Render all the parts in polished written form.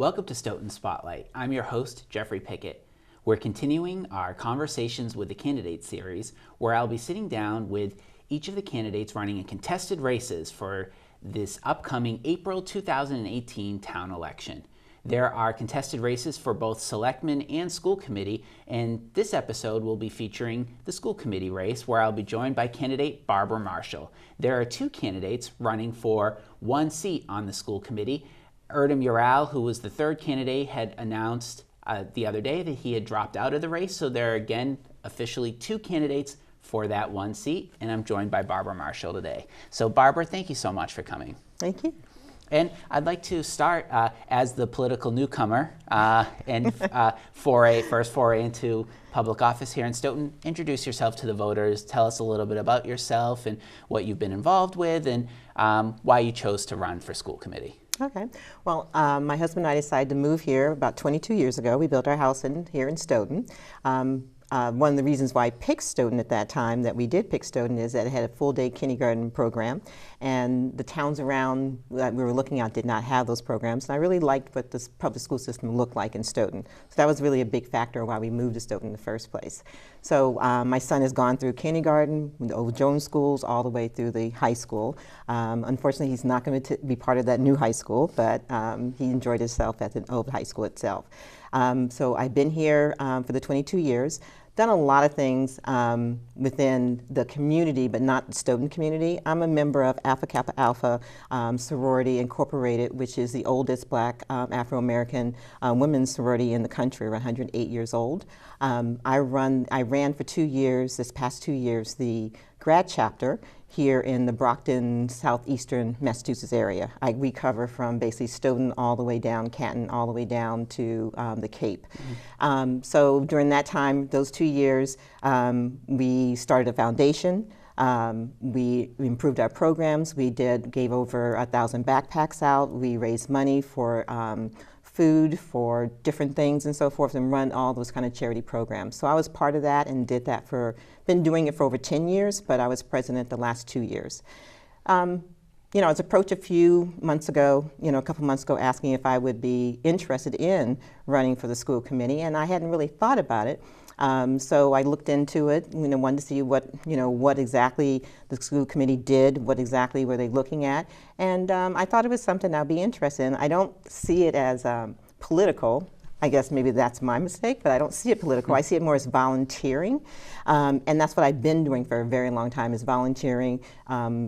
Welcome to Stoughton Spotlight. I'm your host, Jeffrey Pickette. We're continuing our Conversations with the Candidates series, where I'll be sitting down with each of the candidates running in contested races for this upcoming April 2018 town election. There are contested races for both selectmen and school committee, and this episode will be featuring the school committee race, where I'll be joined by candidate Barbara Marshall. There are two candidates running for one seat on the school committee. Erdem Ural, who was the third candidate, had announced the other day that he had dropped out of the race, so there are again officially two candidates for that one seat, and I'm joined by Barbara Marshall today. So Barbara, thank you so much for coming. Thank you. And I'd like to start as the political newcomer and first foray into public office here in Stoughton. Introduce yourself to the voters. Tell us a little bit about yourself and what you've been involved with and why you chose to run for school committee. Okay. Well, my husband and I decided to move here about 22 years ago. We built our house here in Stoughton. One of the reasons why I picked Stoughton at that time, that we did pick Stoughton, is that it had a full-day kindergarten program, and the towns around that we were looking at did not have those programs. And I really liked what this public school system looked like in Stoughton. So that was really a big factor why we moved to Stoughton in the first place. So my son has gone through kindergarten, the old Jones schools, all the way through the high school. Unfortunately, he's not going to be part of that new high school, but he enjoyed himself at the old high school itself. So I've been here for the 22 years. Done a lot of things within the community, but not the Stoughton community. I'm a member of Alpha Kappa Alpha Sorority Incorporated, which is the oldest Black Afro-American women's sorority in the country. We're 108 years old. I ran for 2 years, this past 2 years, the grad chapter here in the Brockton, southeastern Massachusetts area. We cover from basically Stoughton all the way down, Canton, all the way down to the Cape. Mm-hmm. So during that time, those 2 years, we started a foundation. We improved our programs. We gave over 1,000 backpacks out. We raised money for food, for different things and so forth, and run all those kind of charity programs. So I was part of that and been doing it for over 10 years, but I was president the last 2 years. I was approached a few months ago, a couple months ago, asking if I would be interested in running for the school committee, and I hadn't really thought about it. So I looked into it, wanted to see what exactly the school committee did, what exactly were they looking at, and I thought it was something I'd be interested in. I don't see it as political. I guess maybe that's my mistake, but I don't see it political. I see it more as volunteering, and that's what I've been doing for a very long time, is volunteering,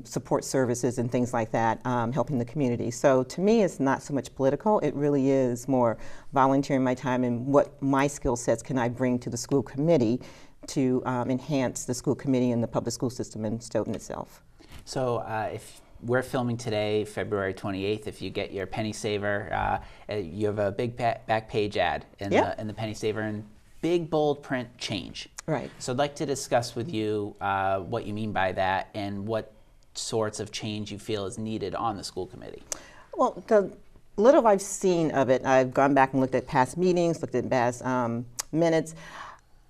support services and things like that, helping the community. So to me, it's not so much political. It really is more volunteering my time and what my skill sets can I bring to the school committee to enhance the school committee and the public school system in Stoughton itself. So if we're filming today, February 28th. If you get your Penny Saver, you have a big back page ad in the Penny Saver in big bold print change. Right. So I'd like to discuss with you what you mean by that and what sorts of change you feel is needed on the school committee. Well, the little I've seen of it, I've gone back and looked at past meetings, looked at past minutes.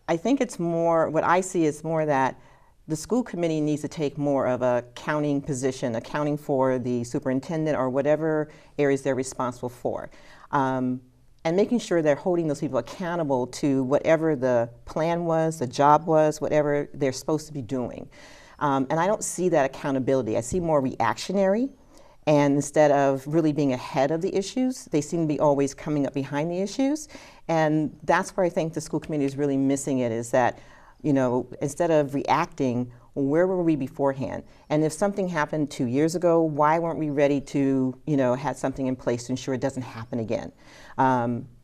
I think it's more, what I see is more that the school committee needs to take more of a counting position, accounting for the superintendent or whatever areas they're responsible for. And making sure they're holding those people accountable to whatever the plan was, the job was, whatever they're supposed to be doing. And I don't see that accountability. I see more reactionary. And instead of really being ahead of the issues, they seem to be always coming up behind the issues. And that's where I think the school committee is really missing it, is that instead of reacting, where were we beforehand? And if something happened 2 years ago, why weren't we ready to, have something in place to ensure it doesn't happen again?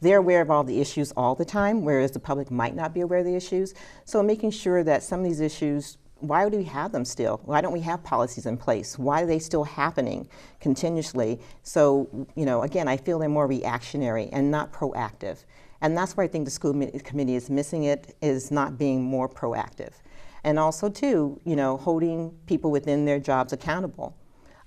They're aware of all the issues all the time, whereas the public might not be aware of the issues. So making sure that some of these issues, why do we have them still? Why don't we have policies in place? Why are they still happening continuously? So, again, I feel they're more reactionary and not proactive. And that's where I think the school committee is missing it, is not being more proactive. And also, too, holding people within their jobs accountable.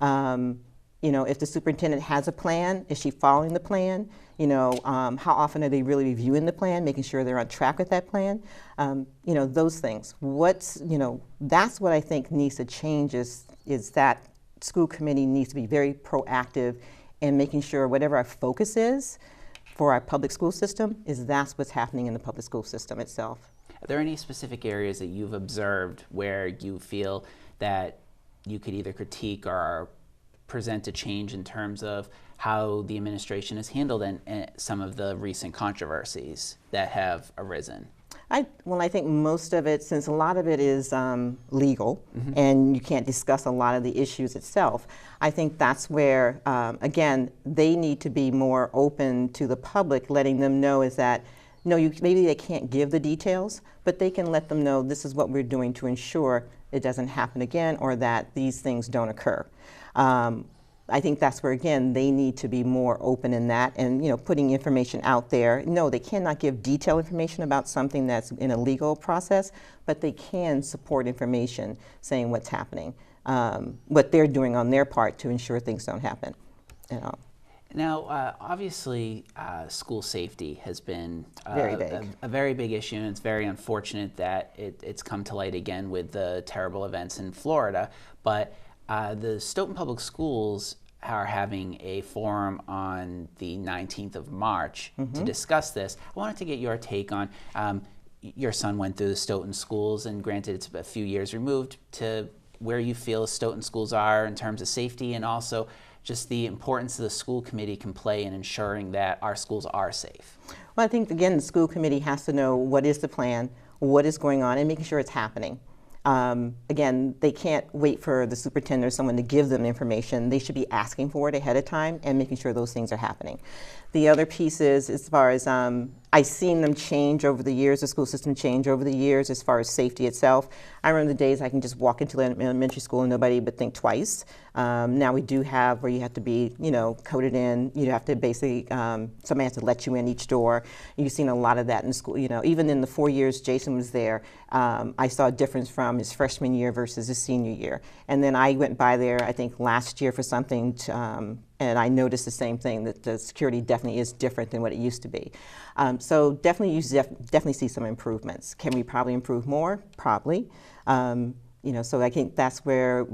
If the superintendent has a plan, is she following the plan? How often are they really reviewing the plan, making sure they're on track with that plan? Those things. That's what I think needs to change, is that school committee needs to be very proactive in making sure whatever our focus is, for our public school system is that's what's happening in the public school system itself. Are there any specific areas that you've observed where you feel that you could either critique or present a change in terms of how the administration has handled some of the recent controversies that have arisen? I think most of it, since a lot of it is legal, and you can't discuss a lot of the issues itself, I think that's where, again, they need to be more open to the public, letting them know is that, no, maybe they can't give the details, but they can let them know this is what we're doing to ensure it doesn't happen again or that these things don't occur. I think that's where, again, they need to be more open in that and, putting information out there. No, they cannot give detailed information about something that's in a legal process, but they can support information saying what's happening, what they're doing on their part to ensure things don't happen. Now, obviously, school safety has been a very big issue, and it's very unfortunate that it's come to light again with the terrible events in Florida. But the Stoughton Public Schools are having a forum on the 19th of March to discuss this. I wanted to get your take on, your son went through the Stoughton schools, and granted it's a few years removed, to where you feel Stoughton schools are in terms of safety, and also just the importance the school committee can play in ensuring that our schools are safe. Well, I think, again, the school committee has to know what is the plan, what is going on, and making sure it's happening. Again, they can't wait for the superintendent or someone to give them information. They should be asking for it ahead of time and making sure those things are happening. The other piece is, as far as I've seen them change over the years, the school system change over the years as far as safety itself. I remember the days I can just walk into an elementary school and nobody would think twice. Now we do have where you have to be, coded in. You have to basically, somebody has to let you in each door. You've seen a lot of that in school. Even in the 4 years Jason was there, I saw a difference from his freshman year versus his senior year. And then I went by there, I think last year for something, and I noticed the same thing, that the security definitely is different than what it used to be. So definitely, you definitely see some improvements. Can we probably improve more? Probably. So I think that's where,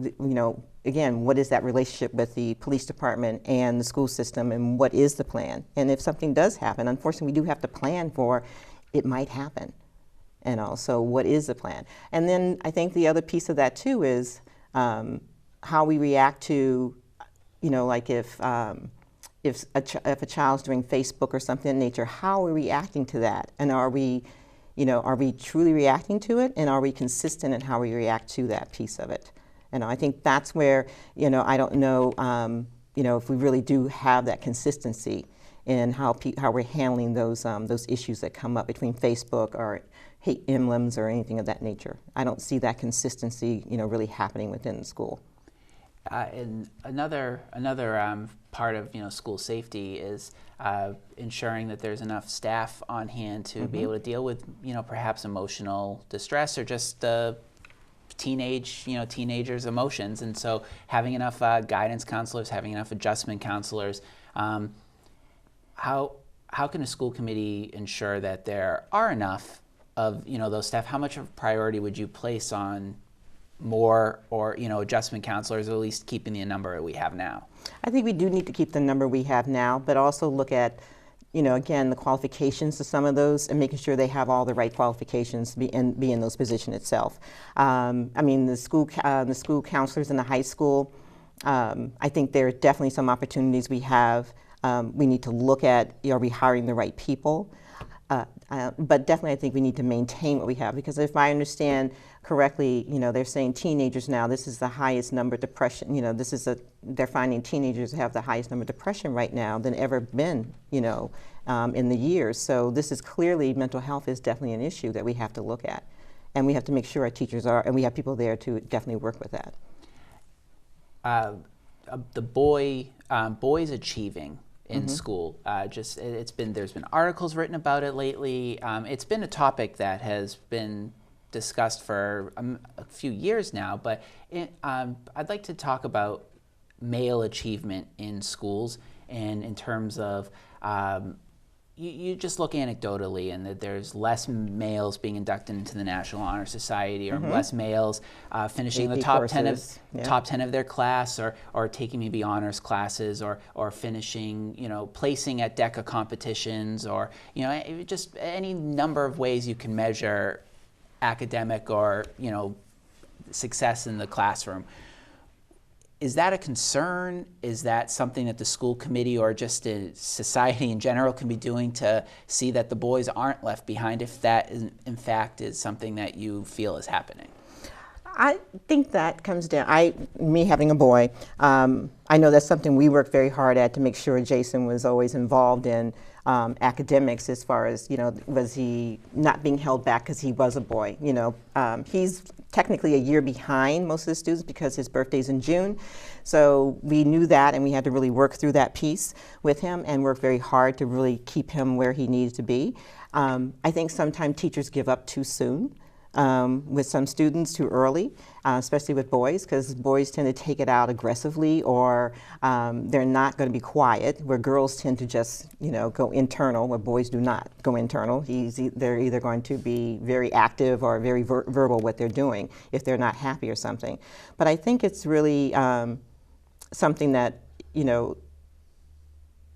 again, what is that relationship with the police department and the school system, and what is the plan? And if something does happen, unfortunately, we do have to plan for it might happen. And also, what is the plan? And then I think the other piece of that too is how we react to, like if a child's doing Facebook or something in nature, how are we reacting to that? And are we truly reacting to it? And are we consistent in how we react to that piece of it? And I think that's where, I don't know, if we really do have that consistency in how we're handling those issues that come up between Facebook or hate emblems or anything of that nature. I don't see that consistency, really happening within the school. And another part of school safety is ensuring that there's enough staff on hand to be able to deal with perhaps emotional distress or just teenagers' emotions, and so having enough guidance counselors, having enough adjustment counselors. How can a school committee ensure that there are enough of those staff? How much of a priority would you place on more or adjustment counselors, or at least keeping the number that we have now? I think we do need to keep the number we have now, but also look at again, the qualifications to some of those and making sure they have all the right qualifications to be in those positions itself. I mean, the school counselors in the high school, I think there are definitely some opportunities we have. We need to look at, are we hiring the right people? But definitely I think we need to maintain what we have, because if I understand correctly, they're saying teenagers now, this is the highest number of depression, they're finding teenagers have the highest number of depression right now than ever been, in the years. So this is clearly, mental health is definitely an issue that we have to look at. And we have to make sure our teachers are, and we have people there to definitely work with that. The boys achieving in school, there's been articles written about it lately. It's been a topic that has been discussed for a few years now, but I'd like to talk about male achievement in schools, and in terms of you just look anecdotally, and that there's less males being inducted into the National Honor Society, or less males finishing the AP top 10 of courses, yeah. top 10 of their class, or taking maybe honors classes, or finishing, placing at DECA competitions, or just any number of ways you can measure academic or success in the classroom. Is that a concern? Is that something that the school committee or just society in general can be doing to see that the boys aren't left behind, if that in fact is something that you feel is happening? I think that comes down, me having a boy, I know that's something we work very hard at to make sure Jason was always involved in academics, as far as, was he not being held back because he was a boy. He's technically a year behind most of the students because his birthday's in June. So we knew that, and we had to really work through that piece with him and work very hard to really keep him where he needed to be. I think sometimes teachers give up too soon. With some students too early, especially with boys, because boys tend to take it out aggressively, or they're not going to be quiet, where girls tend to just, go internal, where boys do not go internal. They're either going to be very active or very verbal what they're doing if they're not happy or something. But I think it's really something that,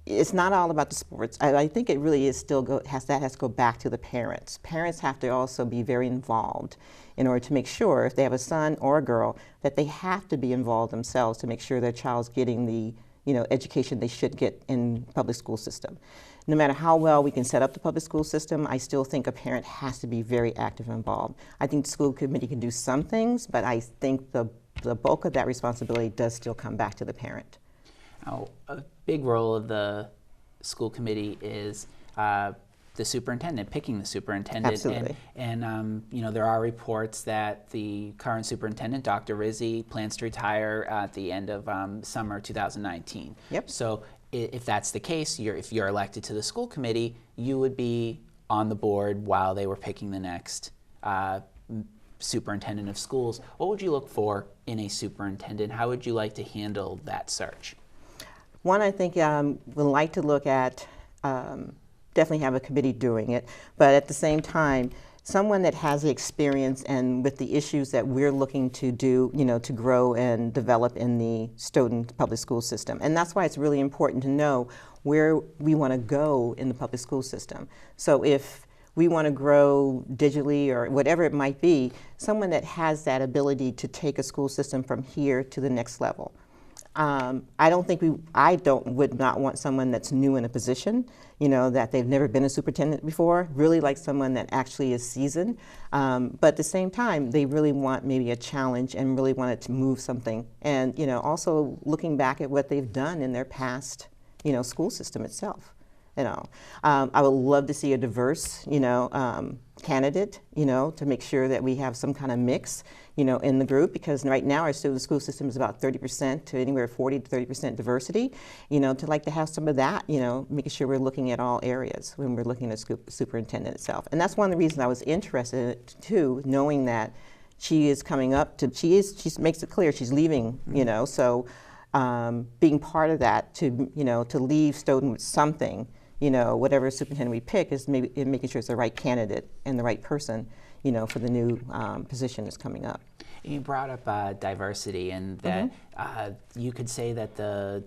it's not all about the sports. I think it really is still has to go back to the parents. Parents have to also be very involved in order to make sure, if they have a son or a girl, that they have to be involved themselves to make sure their child's getting the education they should get in public school system. No matter how well we can set up the public school system, I still think a parent has to be very active and involved. I think the school committee can do some things, but I think the bulk of that responsibility does still come back to the parent. Now, a big role of the school committee is the superintendent, picking the superintendent. Absolutely. And there are reports that the current superintendent, Dr. Rizzi, plans to retire at the end of summer 2019. Yep. So if that's the case, if you're elected to the school committee, you would be on the board while they were picking the next superintendent of schools. What would you look for in a superintendent? How would you like to handle that search? One, I think we'd like to look at, definitely have a committee doing it, but at the same time, someone that has the experience and with the issues that we're looking to do, to grow and develop in the Stoughton public school system. And that's why it's really important to know where we want to go in the public school system. So if we want to grow digitally or whatever it might be, someone that has that ability to take a school system from here to the next level. I would not want someone that's new in a position, that they've never been a superintendent before. Really like someone that actually is seasoned, but at the same time, they really want maybe a challenge and really want it to move something. And also looking back at what they've done in their past, school system itself. I would love to see a diverse, candidate, to make sure that we have some kind of mix, in the group, because right now our school system is about 30% to anywhere 40 to 30% diversity, to have some of that, making sure we're looking at all areas when we're looking at superintendent itself. And that's one of the reasons I was interested in it too, knowing that she is coming up to, she makes it clear she's leaving, so being part of that to leave Stoughton with something, whatever superintendent we pick is maybe making sure it's the right candidate and the right person, for the new position that's coming up. You brought up diversity, and that you could say that the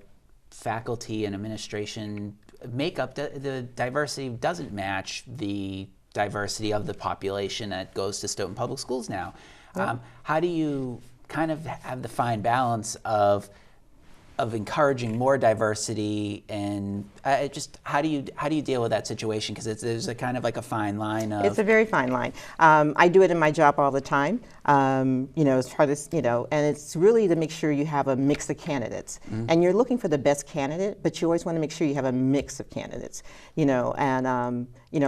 faculty and administration makeup, the diversity doesn't match the diversity of the population that goes to Stoughton Public Schools now. Yep. How do you kind of have the fine balance of encouraging more diversity, and just how do you deal with that situation? Because there's a kind of like a fine line of. It's a very fine line. I do it in my job all the time. As far as and it's really to make sure you have a mix of candidates, and you're looking for the best candidate, but you always want to make sure you have a mix of candidates.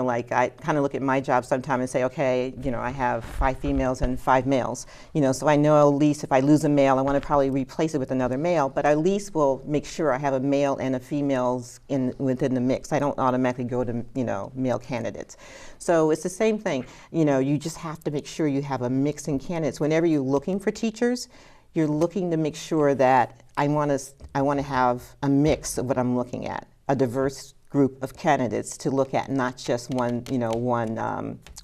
Like I kind of look at my job sometimes and say, okay, I have 5 females and 5 males. So I know at least if I lose a male, I want to probably replace it with another male, but at least will make sure I have a male and a females within the mix. I don't automatically go to male candidates. So it's the same thing. You just have to make sure you have a mix in candidates. Whenever you're looking for teachers, you're looking to make sure that I want to have a mix of what I'm looking at, a diverse group of candidates to look at, not just one,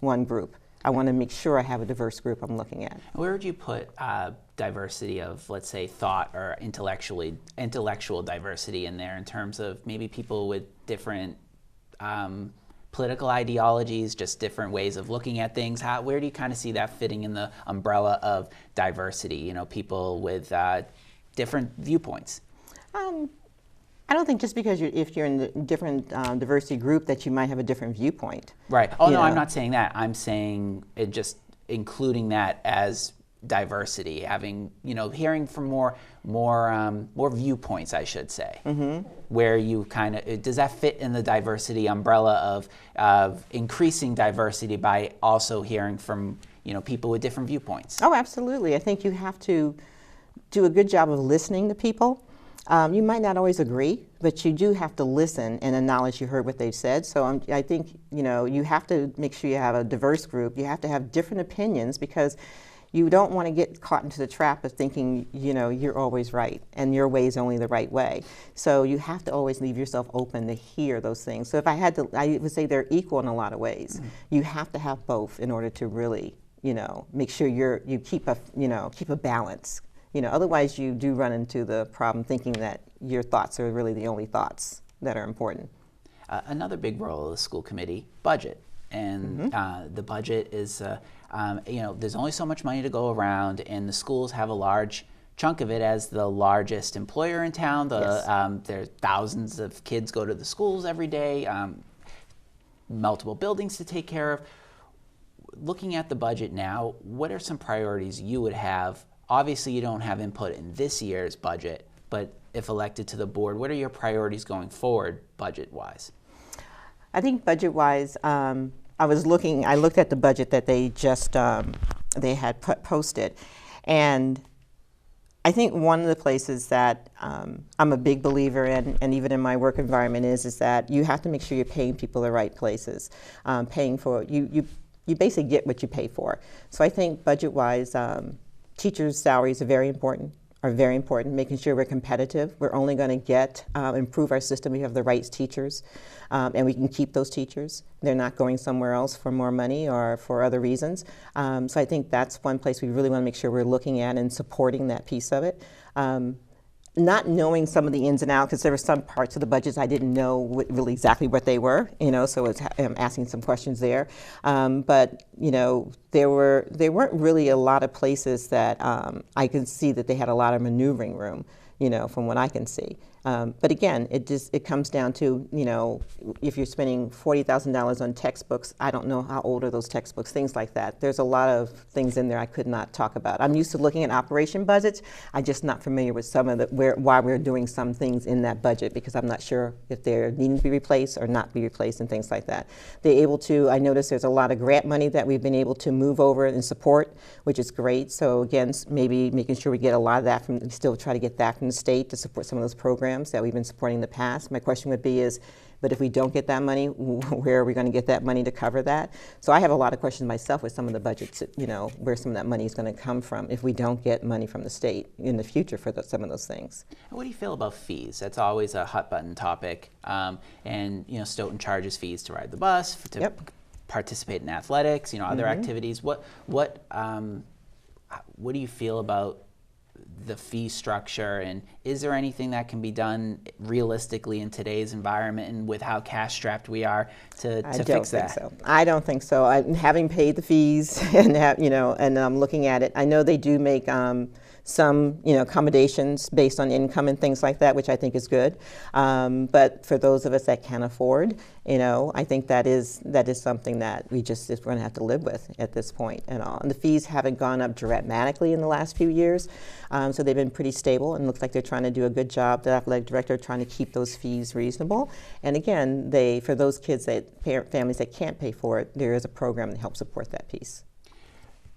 one group. I want to make sure I have a diverse group I'm looking at. Where would you put diversity of, let's say, thought or intellectual diversity in there in terms of maybe people with different political ideologies, just different ways of looking at things? Where do you kind of see that fitting in the umbrella of diversity? People with different viewpoints. I don't think just because if you're in a different diversity group that you might have a different viewpoint. Right. Oh, no, I'm not saying that. I'm saying just including that as diversity, having, hearing from more viewpoints, I should say. Mm-hmm. Where you kind of, does that fit in the diversity umbrella of increasing diversity by also hearing from, people with different viewpoints? Oh, absolutely. I think you have to do a good job of listening to people. You might not always agree, but you do have to listen and acknowledge you heard what they've said. So I think, you have to make sure you have a diverse group. You have to have different opinions because you don't want to get caught into the trap of thinking, you're always right and your way is only the right way. So you have to always leave yourself open to hear those things. So if I had to, I would say they're equal in a lot of ways. Mm-hmm. You have to have both in order to really, make sure you keep a balance. Otherwise you do run into the problem thinking that your thoughts are really the only thoughts that are important. Another big role of the school committee, budget. And mm-hmm. The budget is, there's only so much money to go around, and the schools have a large chunk of it as the largest employer in town. Yes. There are thousands of kids go to the schools every day, multiple buildings to take care of. Looking at the budget now, what are some priorities you would have? Obviously, you don't have input in this year's budget, but if elected to the board, what are your priorities going forward, budget-wise? I think budget-wise, I looked at the budget that they just they had posted, and I think one of the places that I'm a big believer in, and even in my work environment, is that you have to make sure you're paying people the right places. Paying for you basically get what you pay for. So I think budget-wise. Teachers' salaries are very important, making sure we're competitive. We're only going to improve our system. We have the right teachers, and we can keep those teachers. They're not going somewhere else for more money or for other reasons. So I think that's one place we really want to make sure we're looking at and supporting that piece of it. Not knowing some of the ins and outs, because there were some parts of the budgets I didn't know really exactly what they were, so it's asking some questions there. But, there weren't really a lot of places that I could see that they had a lot of maneuvering room, from what I can see. But again, it comes down to, if you're spending $40,000 on textbooks, I don't know how old are those textbooks, things like that. There's a lot of things in there I could not talk about. I'm used to looking at operation budgets. I'm just not familiar with some of why we're doing some things in that budget, because I'm not sure if they're needing to be replaced or not be replaced and things like that. I noticed there's a lot of grant money that we've been able to move over and support, which is great. So again, maybe making sure we get a lot of that we still try to get that from the state to support some of those programs that we've been supporting in the past. My question would be but if we don't get that money, where are we going to get that money to cover that? So I have a lot of questions myself with some of the budgets, where some of that money is going to come from if we don't get money from the state in the future for some of those things. What do you feel about fees? That's always a hot button topic. And Stoughton charges fees to ride the bus, to participate in athletics, other mm-hmm. activities. What do you feel about the fee structure, and is there anything that can be done realistically in today's environment and with how cash strapped we are to fix that? I don't think so. Having paid the fees and I'm looking at it, I know they do make some accommodations based on income and things like that, which I think is good. But for those of us that can't afford, I think that is something that we're going to have to live with at this point and all. And the fees haven't gone up dramatically in the last few years, so they've been pretty stable, and looks like they're trying to do a good job. The athletic director trying to keep those fees reasonable. And again, for those kids families that can't pay for it, there is a program to help support that piece.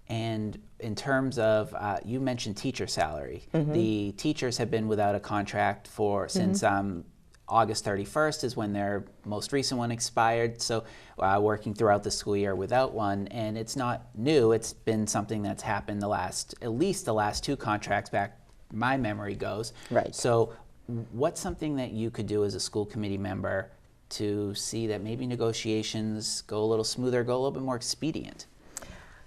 And in terms of, you mentioned teacher salary. Mm-hmm. The teachers have been without a contract since August 31st is when their most recent one expired. So working throughout the school year without one, and it's not new. It's been something that's happened at least the last two contracts back, my memory goes. Right. So what's something that you could do as a school committee member to see that maybe negotiations go a little smoother, go a little bit more expedient?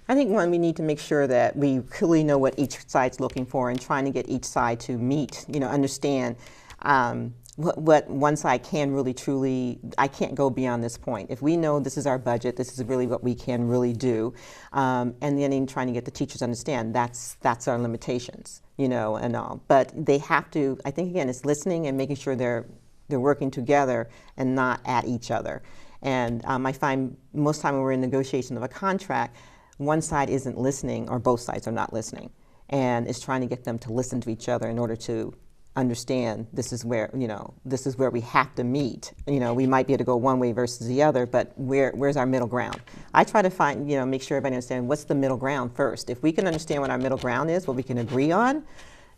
I think, one, we need to make sure that we clearly know what each side's looking for and trying to get each side to meet, understand what one side can really truly, I can't go beyond this point. If we know this is our budget, this is really what we can really do, and then in trying to get the teachers to understand that's our limitations, and all. But they have to, I think, again, it's listening and making sure they're working together and not at each other. And I find most time when we're in negotiation of a contract, one side isn't listening or both sides are not listening, and it's trying to get them to listen to each other in order to understand this is where we have to meet. We might be able to go one way versus the other, but where's our middle ground? I try to find, make sure everybody understands what's the middle ground first. If we can understand what our middle ground is, what we can agree on,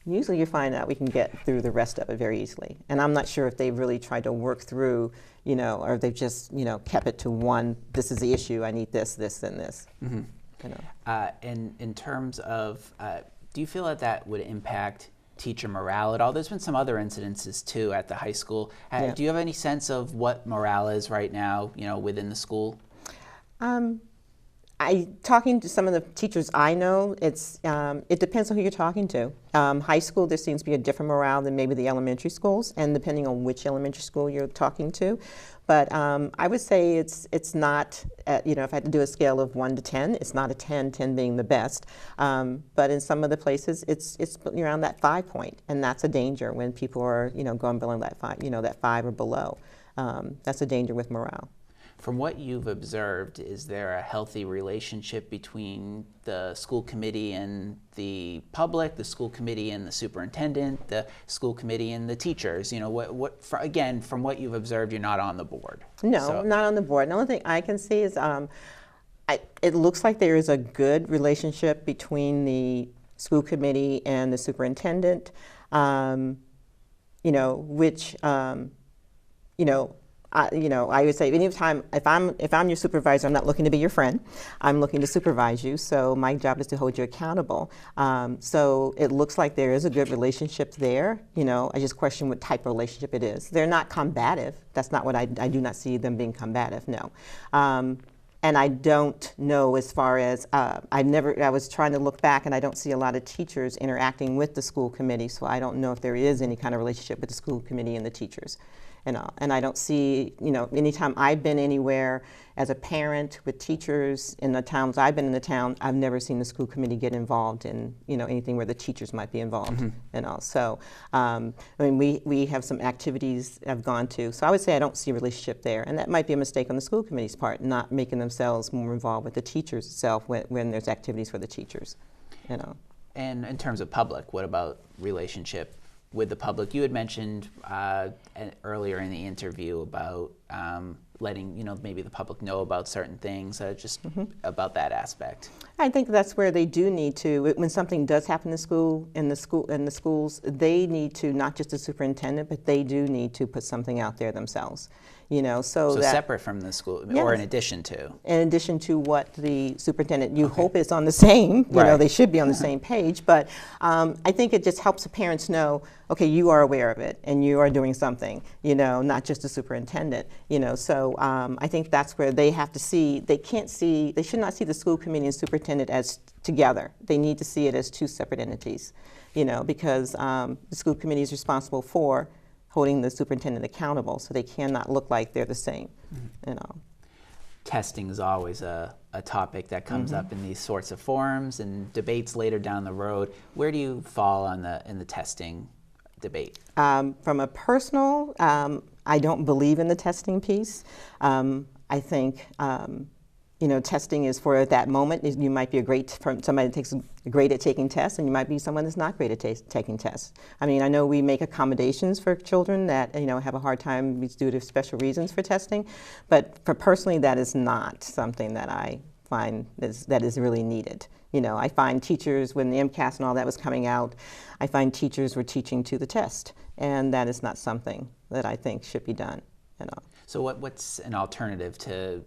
usually you find out we can get through the rest of it very easily. And I'm not sure if they've really tried to work through, or they've just, kept it to one, this is the issue, I need this, this, and this. Mm-hmm. In terms of, do you feel that would impact teacher morale at all? There's been some other incidences too at the high school. Yeah. Do you have any sense of what morale is right now, within the school? Talking to some of the teachers I know, it depends on who you're talking to. High school, there seems to be a different morale than maybe the elementary schools, and depending on which elementary school you're talking to. But I would say it's not, if I had to do a scale of 1 to 10, it's not a 10, 10 being the best. But in some of the places, it's around that 5 point, and that's a danger when people are, going below that 5, that 5 or below. That's a danger with morale. From what you've observed, is there a healthy relationship between the school committee and the public, the school committee and the superintendent, the school committee and the teachers? Again, from what you've observed, you're not on the board. No, not on the board. The only thing I can see is it looks like there is a good relationship between the school committee and the superintendent, which, I would say anytime if I'm your supervisor, I'm not looking to be your friend. I'm looking to supervise you. So my job is to hold you accountable. So it looks like there is a good relationship there. I just question what type of relationship it is. They're not combative. That's not what I do not see them being combative. No. And I don't know as far as I was trying to look back, and I don't see a lot of teachers interacting with the school committee. So I don't know if there is any kind of relationship with the school committee and the teachers. And I don't see, anytime I've been anywhere as a parent with teachers in the towns I've been in the town, I've never seen the school committee get involved in, anything where the teachers might be involved. Mm-hmm. So, we have some activities I've gone to. So I would say I don't see a relationship there. And that might be a mistake on the school committee's part, not making themselves more involved with the teachers itself when there's activities for the teachers. And in terms of public, what about relationship with the public? You had mentioned earlier in the interview about letting maybe the public know about certain things, just mm-hmm. about that aspect. I think that's where they do need to, when something does happen in the schools, they need to, not just the superintendent, but they do need to put something out there themselves. So that, separate from the school, yes, or in addition to? In addition to what the superintendent, hope is on the same, right. They should be on the same page, but I think it just helps the parents know, okay, you are aware of it, and you are doing something, not just the superintendent, so I think that's where they have to see, they should not see the school committee and superintendent as together. They need to see it as two separate entities, because the school committee is responsible for holding the superintendent accountable, so they cannot look like they're the same. Mm-hmm. Testing is always a topic that comes mm-hmm. up in these sorts of forums and debates later down the road. Where do you fall in the testing debate? From a personal, I don't believe in the testing piece. I think testing is for that moment. You might be somebody that takes great at taking tests, and you might be someone that's not great at taking tests. I know we make accommodations for children that have a hard time due to special reasons for testing, but for personally, that is not something that I find that is really needed. I find teachers, when the MCAS and all that was coming out, I find teachers were teaching to the test, and that is not something that I think should be done. So what's an alternative to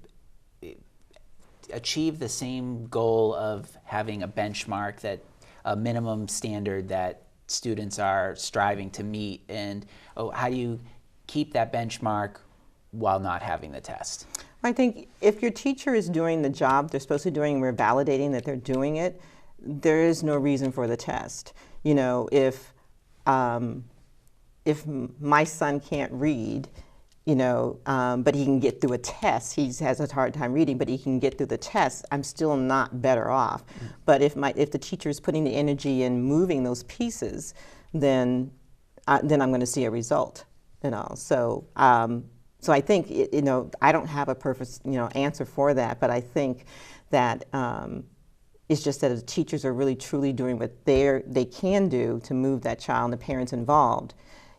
achieve the same goal of having a benchmark, a minimum standard that students are striving to meet, and how do you keep that benchmark while not having the test? I think if your teacher is doing the job they're supposed to be doing and we're validating that they're doing it, there is no reason for the test. You know, if my son can't read, you know, but he can get through a test, he has a hard time reading, but he can get through the test, I'm still not better off. Mm-hmm. But if the teacher is putting the energy in moving those pieces, then I'm going to see a result, you know. So so I think, you know, I don't have a perfect, you know, answer for that, but I think that it's just that the teachers are really truly doing what they can do to move that child and the parents involved.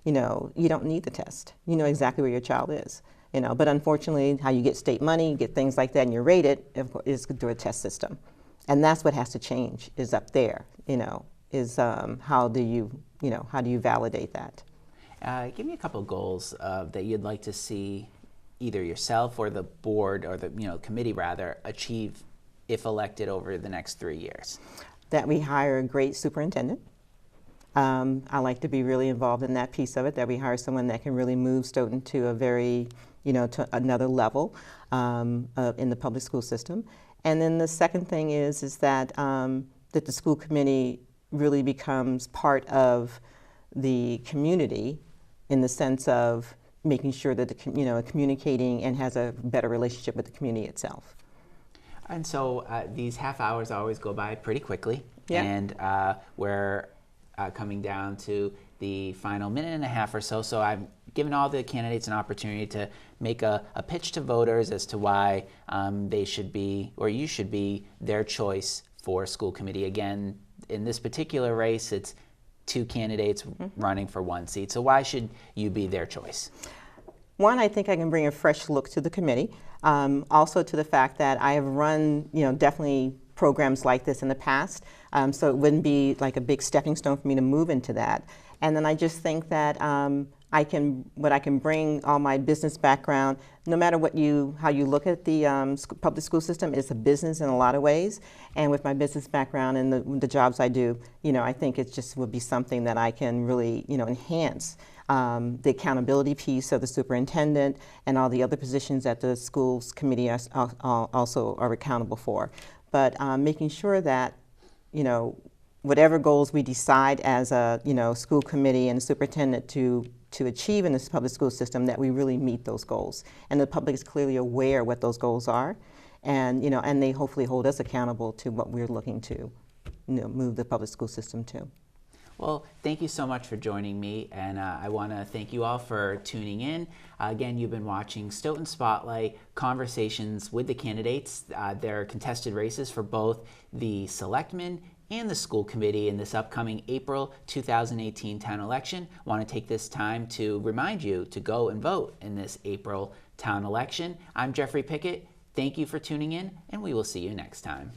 You know, you don't need the test. You know exactly where your child is. You know, but unfortunately, how you get state money, you get things like that, and you're rated is through a test system, and that's what has to change. Is up there. You know, is how do you validate that? Give me a couple of goals that you'd like to see either yourself or the board or the committee rather achieve if elected over the next 3 years. That we hire a great superintendent. I like to be really involved in that piece of it. That we hire someone that can really move Stoughton to a very, to another level in the public school system. And then the second thing is that that the school committee really becomes part of the community, in the sense of making sure that communicating and has a better relationship with the community itself. And so these half hours always go by pretty quickly. Yeah. And we're coming down to the final minute and a half or so. So I've given all the candidates an opportunity to make a pitch to voters as to why they should be, or you should be, their choice for school committee. Again, in this particular race, it's 2 candidates running for 1 seat. So why should you be their choice? One, I think I can bring a fresh look to the committee. Also to the fact that I have run, definitely programs like this in the past. So it wouldn't be like a big stepping stone for me to move into that. And then I just think that I can bring all my business background. No matter how you look at the public school system, it's a business in a lot of ways. And with my business background and the jobs I do, I think it just would be something that I can really, enhance the accountability piece of the superintendent and all the other positions that the schools committee also are accountable for. But making sure that, whatever goals we decide as a, school committee and superintendent to achieve in this public school system, that we really meet those goals. And the public is clearly aware what those goals are. And, and they hopefully hold us accountable to what we're looking to, move the public school system to. Well, thank you so much for joining me, and I want to thank you all for tuning in. Again, you've been watching Stoughton Spotlight, conversations with the candidates. Their contested races for both the selectmen and the school committee in this upcoming April 2018 town election. I want to take this time to remind you to go and vote in this April town election. I'm Jeffrey Pickette. Thank you for tuning in, and we will see you next time.